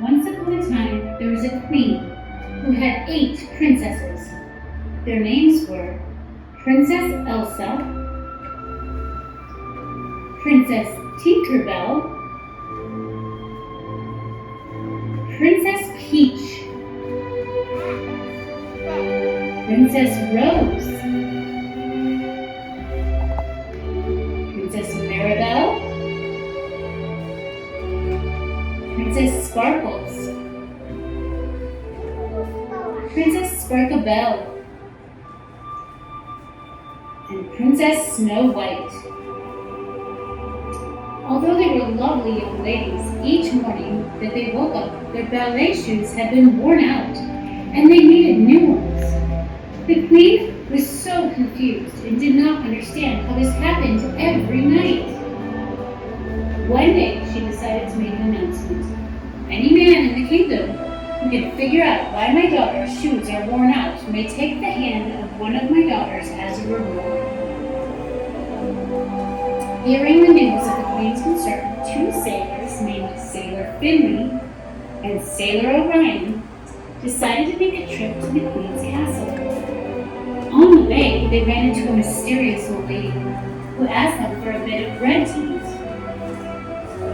Once upon a time, there was a queen who had 8 princesses. Their names were Princess Elsa, Princess Tinkerbell, Princess Peach, Princess Rose, Princess Maribel, Princess Sparkles, Princess Sparkabelle, and Princess Snow White. Although they were lovely young ladies, each morning that they woke up, their ballet shoes had been worn out, and they needed new ones. The queen was so confused and did not understand how this happened every night. One day, she decided to make an announcement. Any man in the kingdom who can figure out why my daughter's shoes are worn out may take the hand of one of my daughters as a reward. Hearing the news of the queen's concern, 2 sailors named Sailor Finley and Sailor Orion decided to make a trip to the queen's castle. On the way, they ran into a mysterious old lady who asked them for a bit of bread to eat.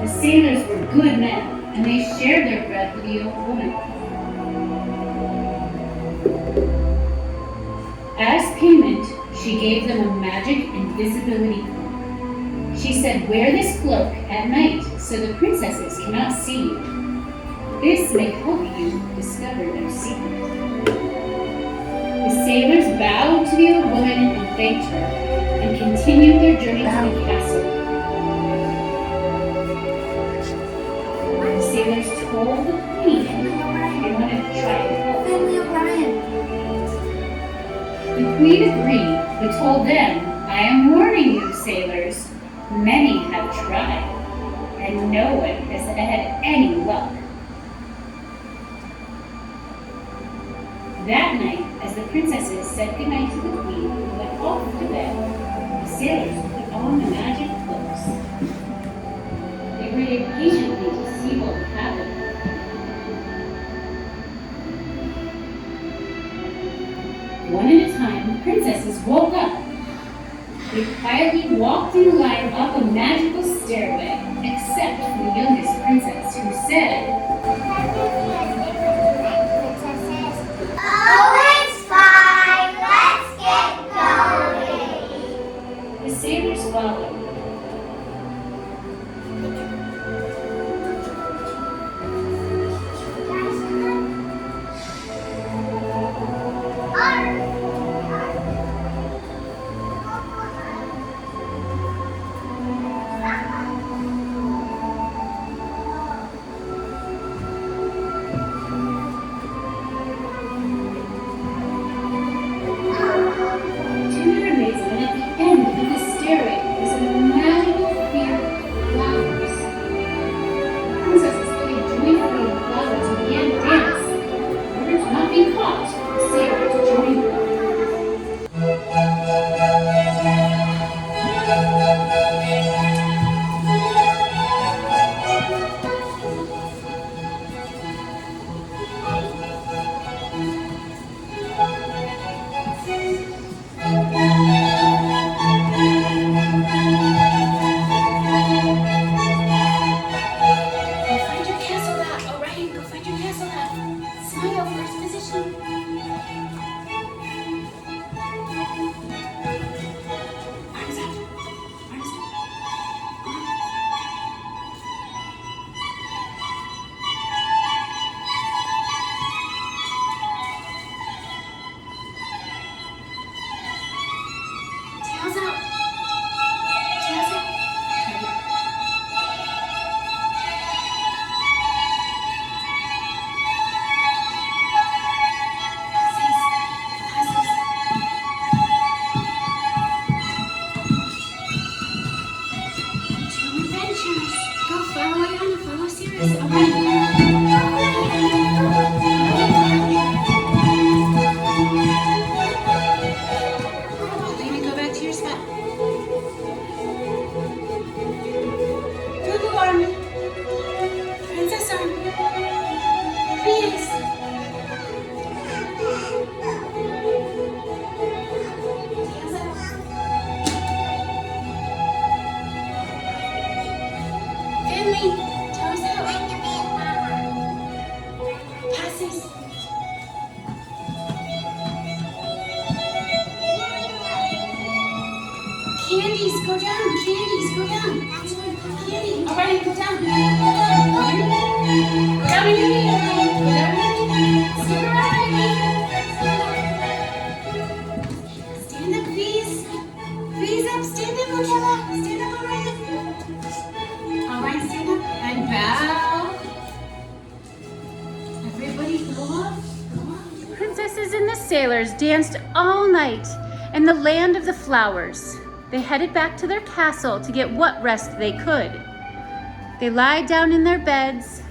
The sailors were good men, and they shared their bread with the old woman. As payment, she gave them a magic invisibility cloak. She said, "Wear this cloak at night so the princesses cannot see you. This may help you discover their secret." The sailors bowed to the old woman and thanked her, and continued their journey to the castle. The sailors told the queen they wanted to try and help. The queen agreed, but told them, "I am warning you, sailors. Many have tried, and no one has had any luck." That night, as the princesses said goodnight to the queen and went off to bed, the sailors put on the magic cloaks. They waited patiently to see what would happen. One at a time, the princesses woke up. They quietly walked in a line up a magical stairway, except for the youngest princess, who said, "Oh, it's fine. Let's get going." The sailors followed. Down. Down on your knee. Go down on your knee. Super high. Stand up, please. Please up. Stand up, Michaela. Stand up, Orion. Alright, stand up and bow. Everybody go up. Go up. The princesses and the sailors danced all night in the land of the flowers. They headed back to their castle to get what rest they could. They lied down in their beds.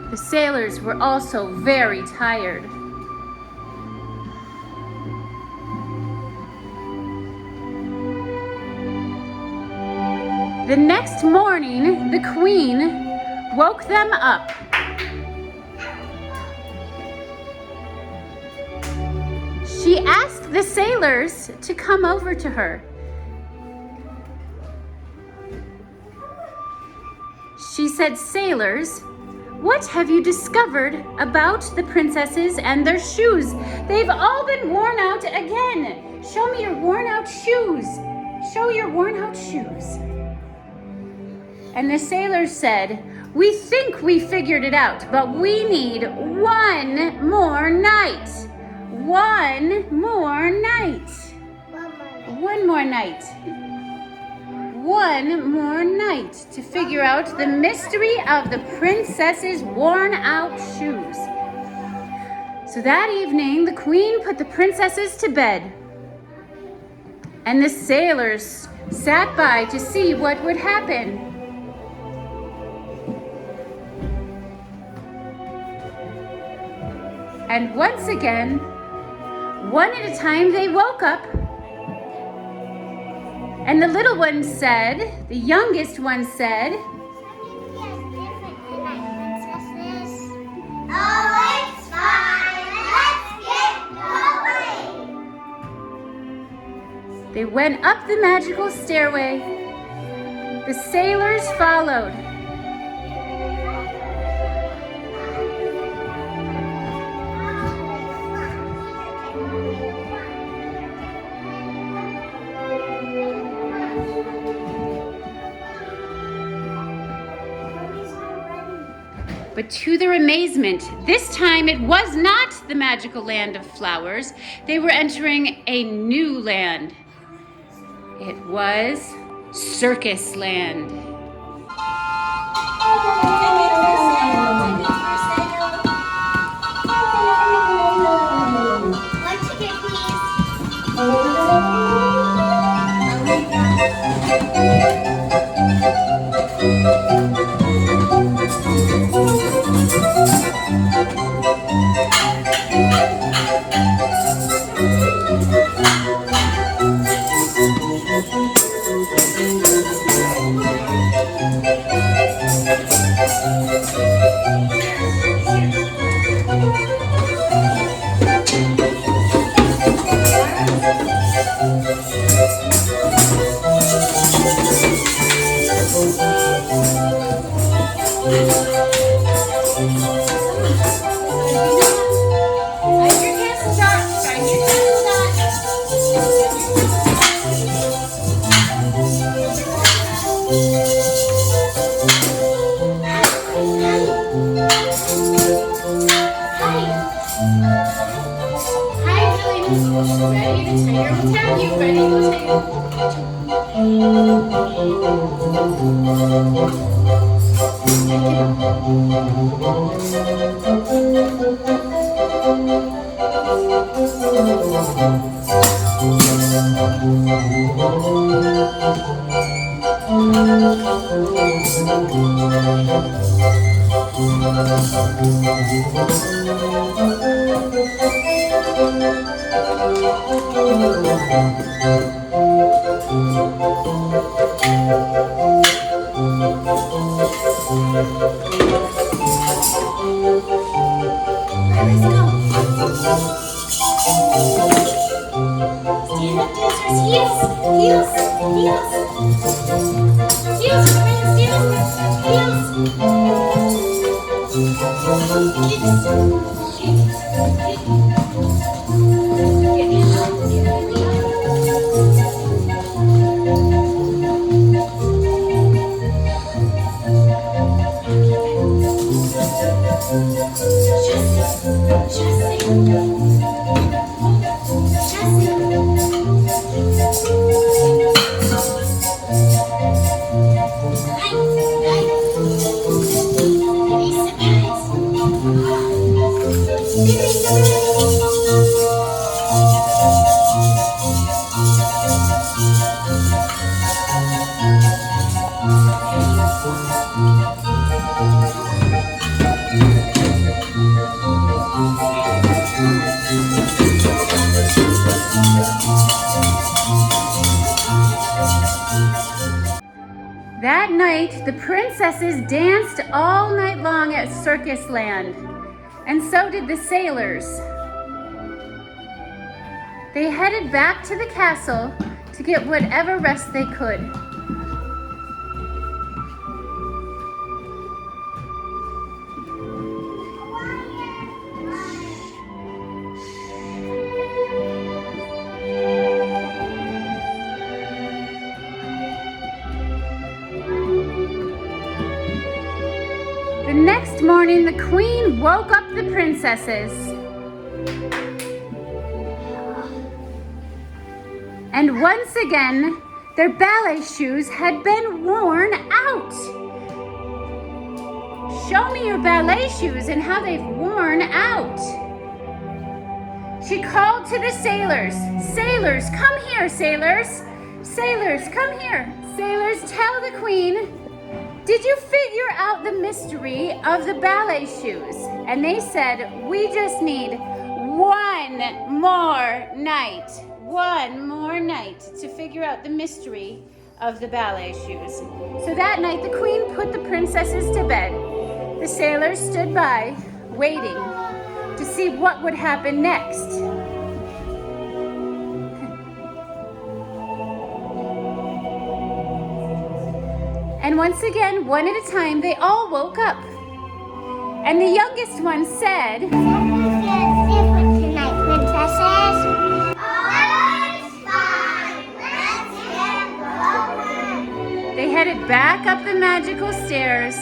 The sailors were also very tired. The next morning, the queen woke them up. She asked the sailors to come over to her. She said, "Sailors, what have you discovered about the princesses and their shoes? They've all been worn out again. Show me your worn out shoes. Show your worn out shoes." And the sailors said, "We think we figured it out, but we need one more night. One more night. One more night. One more night to figure out the mystery of the princess's worn out shoes." So that evening, the queen put the princesses to bed. And the sailors sat by to see what would happen. And once again, one at a time, they woke up. And the little one said, the youngest one said, "Oh, it's fine. Let's get going." They went up the magical stairway. The sailors followed. But to their amazement, this time it was not the magical land of flowers. They were entering a new land. It was circus land. One ticket, please. That night, the princesses danced all night long at Circus Land, and so did the sailors. They headed back to the castle to get whatever rest they could. The next morning, the queen woke up the princesses. And once again, their ballet shoes had been worn out. Show me your ballet shoes and how they've worn out. She called to the sailors. Sailors, come here, sailors. Sailors, come here. Sailors, tell the queen, did you figure out the mystery of the ballet shoes? And they said, we just need one more night. One more night to figure out the mystery of the ballet shoes. So that night, the queen put the princesses to bed. The sailors stood by, waiting to see what would happen next. And once again, one at a time, they all woke up. And the youngest one said, Something's different tonight, princesses. They headed back up the magical stairs.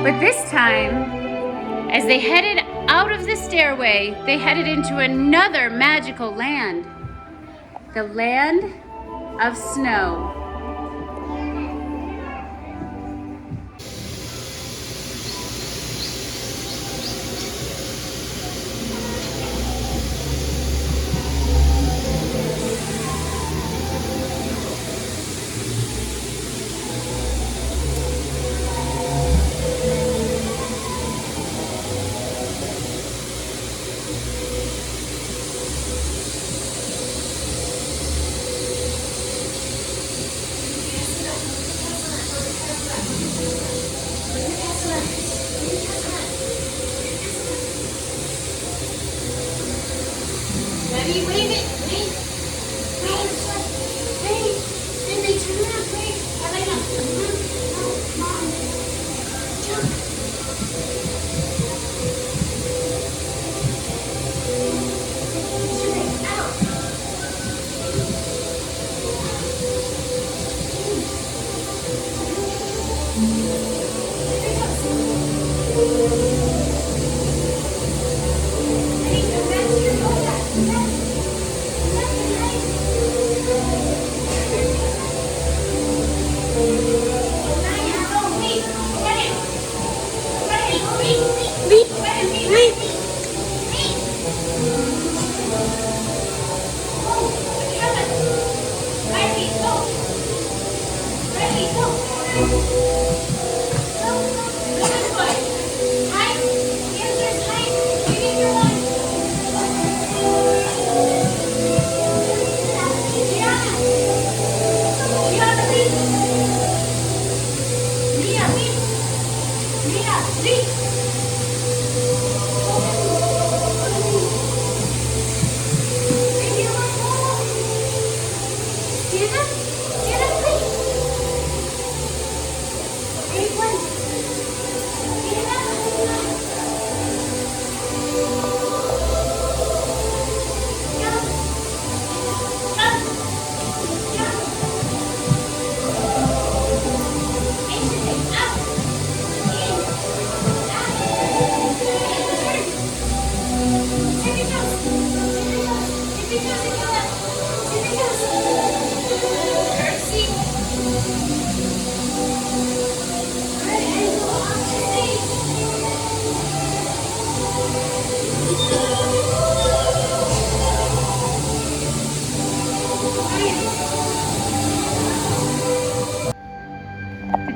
But this time, as they headed out of the stairway, they headed into another magical land. The land of snow. Ready? Wave it. Wave. Wave. Wave. Then they turn around. Wave. I like that. Mom. Jump. Straight out. Ready? Go back to your go back.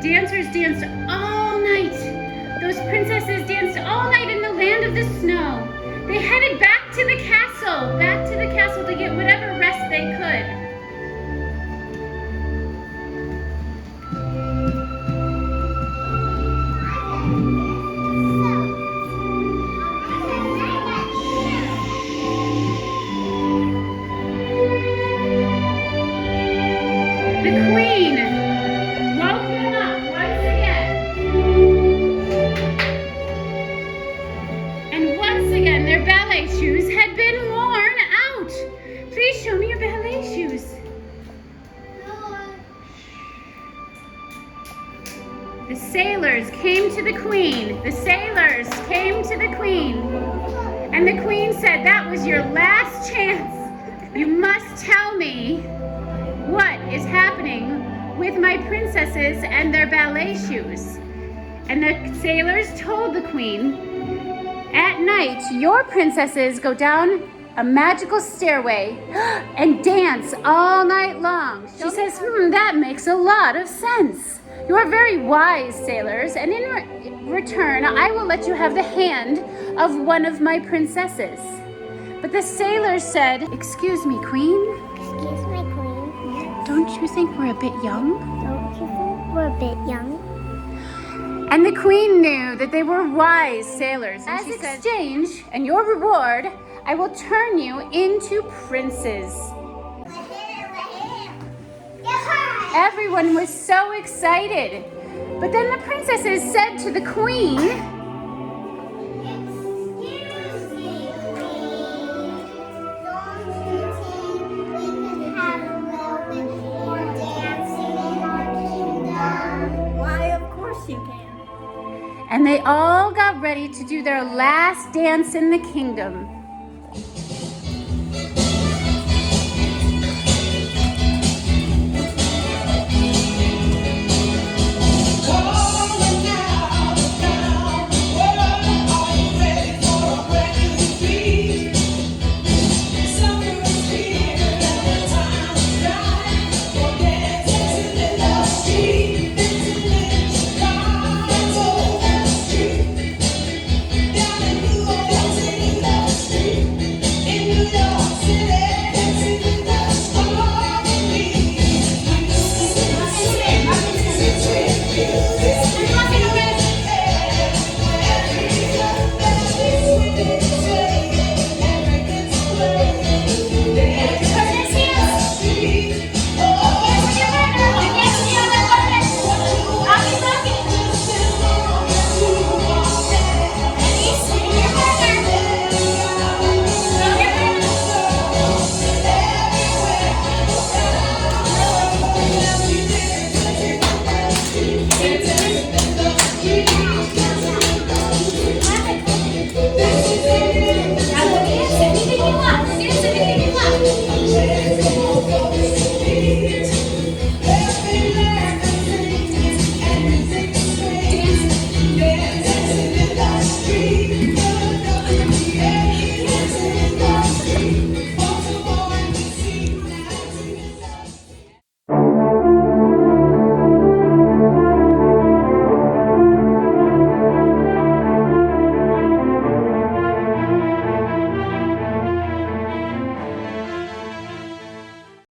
dancers danced all night. Those princesses danced all night in the land of the snow. back to the castle to get whatever rest they could. The queen woke them up once again. And once again, their ballet shoes had been worn out. Please show me your ballet shoes. The sailors came to the queen. The sailors came to the queen. And the queen said, that was your last chance. You must tell me what is happening with my princesses and their ballet shoes. And the sailors told the queen, at night, your princesses go down a magical stairway and dance all night long. She says, that makes a lot of sense. You are very wise, sailors, and in return, I will let you have the hand of one of my princesses. But the sailors said, excuse me, queen. Excuse me, Queen. Don't you think we're a bit young? Don't you think we're a bit young? And the queen knew that they were wise sailors. And as exchange and your reward, I will turn you into princes. Everyone was so excited. But then the princesses said to the queen, Excuse me, Queen. Don't you think we could have a little bit more dancing in our kingdom? Why, of course you can. and they all got ready to do their last dance in the kingdom.